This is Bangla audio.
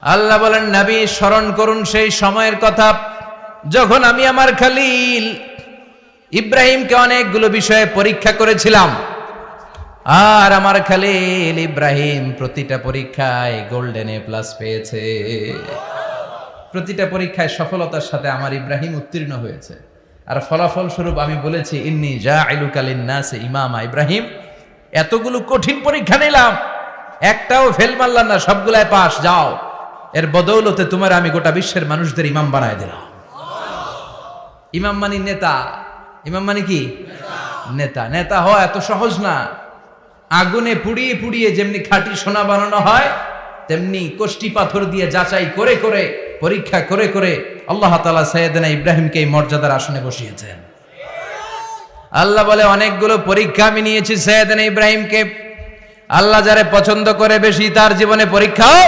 আল্লাহ বলেন, নবী স্মরণ করুন সেই সময়ের কথা যখন আমি আমার খলিল ইব্রাহিমকে অনেকগুলো বিষয়ে পরীক্ষা করেছিলাম, আর আমার খলিল ইব্রাহিম প্রতিটা পরীক্ষায় গোল্ডেন এ প্লাস পেয়েছে। প্রতিটা পরীক্ষায় সফলতার সাথে আমার ইব্রাহিম উত্তীর্ণ হয়েছে। আর ফলাফল স্বরূপ আমি বলেছি, ইন্নী জাইলুকা লিন্নাসি ইমামা। ইব্রাহিম, এতগুলো কঠিন পরীক্ষা নিলাম, একটাও ফেল মারলাম না, সবগুলায় পাস। যাও, এর বদৌলতে তোমার আমি গোটা বিশ্বের মানুষদের ইমাম বানায় দিলাম। ইমাম মানে নেতা। ইমাম মানে কি? নেতা। নেতা হওয়া এত সহজ না। আগুনে পুড়িয়ে পুড়িয়ে যেমনি খাঁটি সোনা বানানো হয়, তেমনি কষ্টি পাথর দিয়ে যাচাই করে করে, পরীক্ষা করে করে আল্লাহ তাআলা সাইয়েদনা ইব্রাহিমকে এই মর্যাদার আসনে বসিয়েছেন। আল্লাহ বলে, অনেকগুলো পরীক্ষা আমি নিয়েছি সাইয়েদনা ইব্রাহিমকে। আল্লাহ যারে পছন্দ করে বেশি, তার জীবনে পরীক্ষাও